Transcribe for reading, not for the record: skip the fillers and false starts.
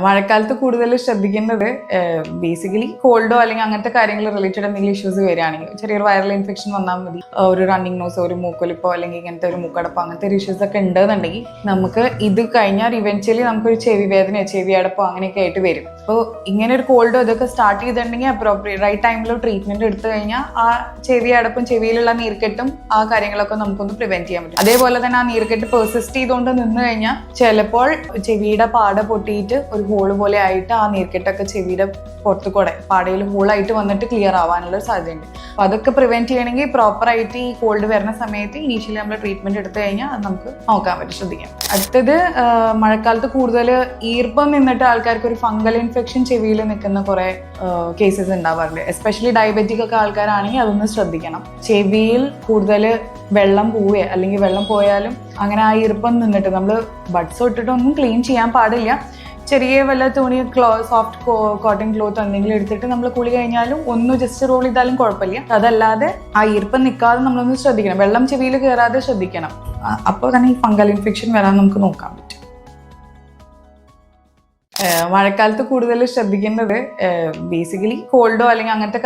മഴക്കാലത്ത് കൂടുതൽ ശ്രദ്ധിക്കേണ്ടത് ബേസിക്കലി കോൾഡോ അല്ലെങ്കിൽ അങ്ങനത്തെ കാര്യങ്ങൾ റിലേറ്റഡ് എന്തെങ്കിലും ഇഷ്യൂസ് വരികയാണെങ്കിൽ ചെറിയൊരു വൈറൽ ഇൻഫെക്ഷൻ വന്നാൽ മതി, ഒരു റണ്ണിങ് നോസോ ഒരു മൂക്കൊലിപ്പോ അല്ലെങ്കിൽ ഇങ്ങനത്തെ ഒരു മൂക്കടപ്പോ അങ്ങനത്തെ ഒരു ഇഷ്യൂസ് ഒക്കെ ഉണ്ടെന്നുണ്ടെങ്കിൽ നമുക്ക് ഇത് കഴിഞ്ഞാൽ ഇവൻച്വലി നമുക്കൊരു ചെവി വേദനയോ ചെവി അടപ്പോ അങ്ങനെയൊക്കെ ആയിട്ട് വരും. അപ്പോൾ ഇങ്ങനെ ഒരു കോൾഡോ ഇതൊക്കെ സ്റ്റാർട്ട് ചെയ്തിട്ടുണ്ടെങ്കിൽ അപ്രോപ്രിയേറ്റ് റൈറ്റ് ടൈമിൽ ട്രീറ്റ്മെന്റ് എടുത്തു കഴിഞ്ഞാൽ ആ ചെവി അടപ്പും ചെവിയിലുള്ള നീർക്കെട്ടും ആ കാര്യങ്ങളൊക്കെ നമുക്കൊന്ന് പ്രിവെന്റ് ചെയ്യാൻ പറ്റും. അതേപോലെ തന്നെ ആ നീർക്കെട്ട് പെർസിസ്റ്റ് ചെയ്തുകൊണ്ട് നിന്ന് കഴിഞ്ഞാൽ ചിലപ്പോൾ ചെവിയുടെ പാട പൊട്ടിയിട്ട് ഒരു ഹോള് പോലെ ആയിട്ട് ആ നീർക്കെട്ടൊക്കെ ചെവിയുടെ പുറത്തു കൂടെ പാടയിൽ ഹോളായിട്ട് വന്നിട്ട് ക്ലിയർ ആവാനുള്ള സാധ്യതയുണ്ട്. അപ്പൊ അതൊക്കെ പ്രിവെന്റ് ചെയ്യണമെങ്കിൽ പ്രോപ്പറായിട്ട് ഈ കോൾഡ് വരുന്ന സമയത്ത് ഇനീഷ്യലി നമ്മൾ ട്രീറ്റ്മെന്റ് എടുത്തു കഴിഞ്ഞാൽ അത് നമുക്ക് നോക്കാൻ പറ്റും, ശ്രദ്ധിക്കാം. അടുത്തത് മഴക്കാലത്ത് കൂടുതൽ ഈർപ്പം നിന്നിട്ട് ആൾക്കാർക്ക് ഒരു ഫംഗൽ ഇൻഫെക്ഷൻ ചെവിയിൽ നിൽക്കുന്ന കുറെ കേസസ് ഉണ്ടാവാറുണ്ട്. എസ്പെഷ്യലി ഡയബറ്റിക് ഒക്കെ ആൾക്കാരാണെങ്കിൽ അതൊന്ന് ശ്രദ്ധിക്കണം. ചെവിയിൽ കൂടുതൽ വെള്ളം പോവുക അല്ലെങ്കിൽ വെള്ളം പോയാലും അങ്ങനെ ആ ഈർപ്പം നിന്നിട്ട് നമ്മൾ ബഡ്സ് ഇട്ടിട്ടൊന്നും ക്ലീൻ ചെയ്യാൻ പാടില്ല. ചെറിയ വല്ല തുണി സോഫ്റ്റ് കോട്ടൺ ക്ലോത്ത് എന്തെങ്കിലും എടുത്തിട്ട് നമ്മൾ കുളി കഴിഞ്ഞാലും ഒന്ന് ജസ്റ്റ് റോൾ ചെയ്താലും കുഴപ്പമില്ല. അതല്ലാതെ ആ ഈർപ്പം നിൽക്കാതെ നമ്മളൊന്ന് ശ്രദ്ധിക്കണം, വെള്ളം ചെവിയിൽ കയറാതെ ശ്രദ്ധിക്കണം. അപ്പോൾ തന്നെ ഈ ഫംഗൽ ഇൻഫെക്ഷൻ വരാൻ നമുക്ക് നോക്കാൻ പറ്റും. മഴക്കാലത്ത് കൂടുതൽ ശ്രദ്ധിക്കേണ്ടത് ബേസിക്കലി കോൾഡോ അല്ലെങ്കിൽ അങ്ങനത്തെ